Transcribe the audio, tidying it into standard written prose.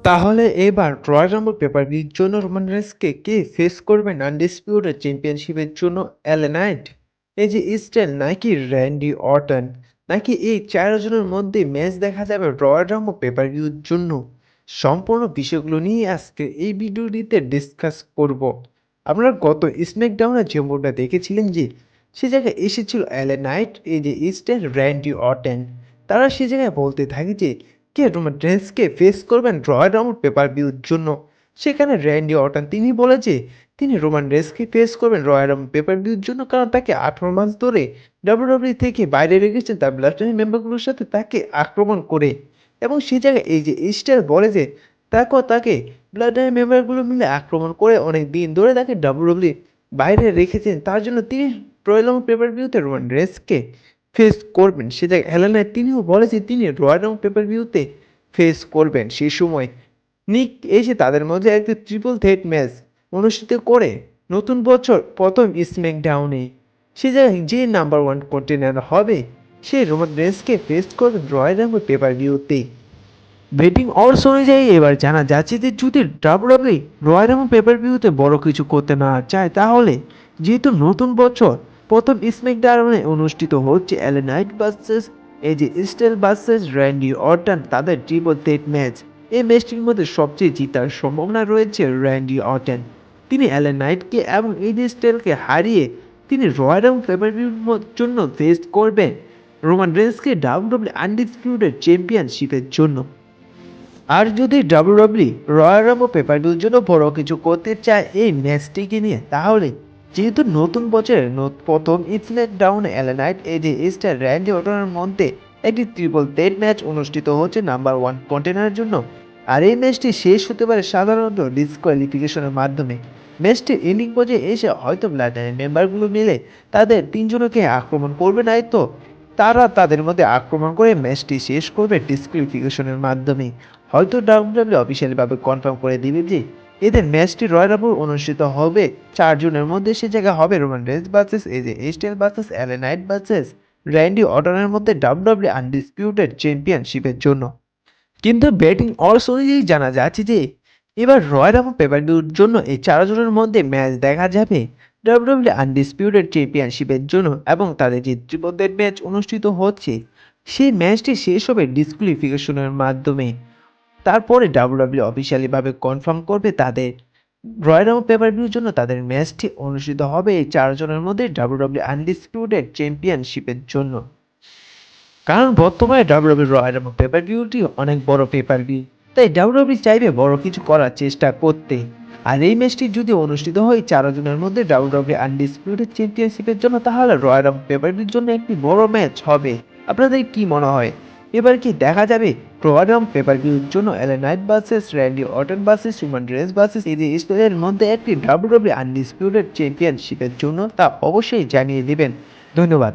তাহলে এবার royal Rumble পেপার-ভিউর জন্য রোমান রেইন্সকে কে ফেস করবেন আনডিসপিউটেড চ্যাম্পিয়নশিপের জন্য? এলএ নাইট, এজি স্টাইল নাকি র্যান্ডি অর্টন? নাকি এই 4 জনের মধ্যে ম্যাচ দেখা যাবে রয়্যাল রাম্বল পেপার-ভিউর জন্য? সম্পূর্ণ বিষয়গুলো নিয়ে আজকে এই ভিডিওটিতে ডিসকাস করব। আপনারা গত স্ম্যাকডাউনে যে মুভটা দেখেছিলেন যে সে জায়গায় এসেছিল LA Knight, AG style, Randy Orton. তারা সে জায়গায় বলতে থাকে যে কে রোমান রেইন্সকে ফেস করবেন রয়্যাল রাম্বল পেপার-ভিউর জন্য। সেখানে র্যান্ডি অর্টন তিনি বলে যে তিনি রোমান রেইন্সকে ফেস করবেন রয়্যাল রাম্বল পেপার-ভিউর জন্য, কারণ তাকে 18 মাস ধরে ডাব্লিউডাব্লিউই থেকে বাইরে রেখেছেন তার ব্লাড লাইন মেম্বারগুলোর সাথে তাকে আক্রমণ করে। এবং সেই জায়গায় এই যে স্টাইল বলে যে তাকে ব্লাড লাইন মেম্বারগুলো মিলে আক্রমণ করে অনেক দিন ধরে তাকে ডাব্লিউডাব্লিউই বাইরে রেখেছেন, তার জন্য তিনি রয়্যাল রাম্বল পেপার-ভিউতে রোমান রেইন্সকে ফেস করবেন। সে জায়গায় এলানায় তিনিও বলে যে তিনি রয়্যাল রাম্বল পেপার-ভিউতে ফেস করবেন। সেই সময় নিক এসে তাদের মধ্যে একটি ট্রিপল থ্রেট ম্যাচ অনুষ্ঠিত করে নতুন বছর প্রথম স্ম্যাকডাউনে সে জায়গায় যে নাম্বার 1 কন্টেন্ডার হবে সে রোমান রেইন্সকে ফেস করবে রয়্যাল রাম্বল পেপার-ভিউতে। বেটিং অডস অনুযায়ী এবার জানা যাচ্ছে যে যদি ডাব্লিউডাব্লিউই রয়্যাল রাম্বল পেপার-ভিউতে বড় কিছু করতে না চায়, তাহলে যেহেতু নতুন বছর প্রথম স্ম্যাকডাউনে অনুষ্ঠিত হচ্ছে LA Knight versus AG styles versus Randy Orton, তাদের ট্রিপল থ্রেট ম্যাচ, এই ম্যাচটির মধ্যে সবচেয়ে জেতার সম্ভাবনা রয়েছে র্যান্ডি অর্টন। তিনি এলএ নাইটকে এবং এজি স্টাইলসকে হারিয়ে তিনি রয়্যাল রাম্বল পেপার-ভিউর জন্য ফেস করবেন রোমান রেইন্সকে ডাব্লিউডাব্লিউই আনডিসপিউটেড চ্যাম্পিয়নশিপের জন্য। আর যদি ডাব্লিউডাব্লিউই রয়্যাল রাম্বল পেপার-ভিউর জন্য বড় কিছু করতে চায় এই ম্যাচটিকে নিয়ে, তাহলে যেহেতু নতুন বছরের প্রথম স্ম্যাকডাউনে LA Knight, AJ Styles, Randy অর্টনের মধ্যে একটি ট্রিপল থ্রেট ম্যাচ অনুষ্ঠিত হচ্ছে নাম্বার 1 কন্টেন্ডারের জন্য। আর এই ম্যাচটি শেষ হতে পারে সাধারণত ডিসকোয়ালিফিকেশনের মাধ্যমে। ম্যাচটির এন্ডিং পর্যায়ে এসে হয়তো ব্লাড লাইনের মেম্বারগুলো মিলে তাদের তিনজনকে আক্রমণ করবে, নাই তো তারা তাদের মধ্যে আক্রমণ করে ম্যাচটি শেষ করবে ডিসকোয়ালিফিকেশনের মাধ্যমে। হয়তো ডাব্লিউডাব্লিউই অফিসিয়ালিভাবে কনফার্ম করে দিবে যে এদের ম্যাচটি রয়্যাল রাম্বল অনুষ্ঠিত হবে 4 জনের মধ্যে। সে জায়গা হবে Roman Reigns versus AJ Styles versus LA Knight versus Randy অর্টনের মধ্যে ডাব্লিউডাব্লিউই আনডিসপিউটেড চ্যাম্পিয়নশিপের জন্য। কিন্তু ব্যাটিং অডস অনুযায়ী জানা যাচ্ছে যে এবার রয়্যাল রাম্বল পেপার-ভিউর জন্য এই 4 জনের মধ্যে ম্যাচ দেখা যাবে ডাব্লিউডাব্লিউই আনডিসপিউটেড চ্যাম্পিয়নশিপের জন্য, এবং তাদের যে ট্রিপল থ্রেট ম্যাচ অনুষ্ঠিত হচ্ছে সেই ম্যাচটি শেষ হবে ডিসকোয়ালিফিকেশনের মাধ্যমে। তারপরে ডাব্লিউডাব্লিউই অফিসিয়ালিভাবে কনফার্ম করবে তাদের রয়্যাল রাম্বল পেপার-ভিউর জন্য তাদের ম্যাচটি অনুষ্ঠিত হবে এই 4 জনের মধ্যে ডাব্লিউডাব্লিউই আনডিসপিউটেড চ্যাম্পিয়নশিপের জন্য। কারণ বর্তমানে ডাব্লিউডাব্লিউই রয়্যাল রাম্বল পেপার-ভিউটি অনেক বড় পেপার-ভিউ, তাই ডাব্লিউডাব্লিউই চাইবে বড় কিছু করার চেষ্টা করতে। আর এই ম্যাচটি যদি অনুষ্ঠিত হয় 4 জনের মধ্যে ডাব্লিউডাব্লিউই আনডিসপিউটেড চ্যাম্পিয়নশিপের জন্য, তাহলে রয়্যাল রাম্বল পেপার-ভিউর জন্য একটি বড় ম্যাচ হবে। আপনাদের কি মনে হয়, এবার কি দেখা যাবে রয়্যাল রাম্বল পেপার-ভিউর জন্য LA Knight versus Randy Orton versus Roman Reigns versus AG স্টাইলের মধ্যে একটি ডাব্লিউডাব্লিউই আনডিসপিউটেড চ্যাম্পিয়নশিপের জন্য? তা অবশ্যই জানিয়ে দিবেন। ধন্যবাদ।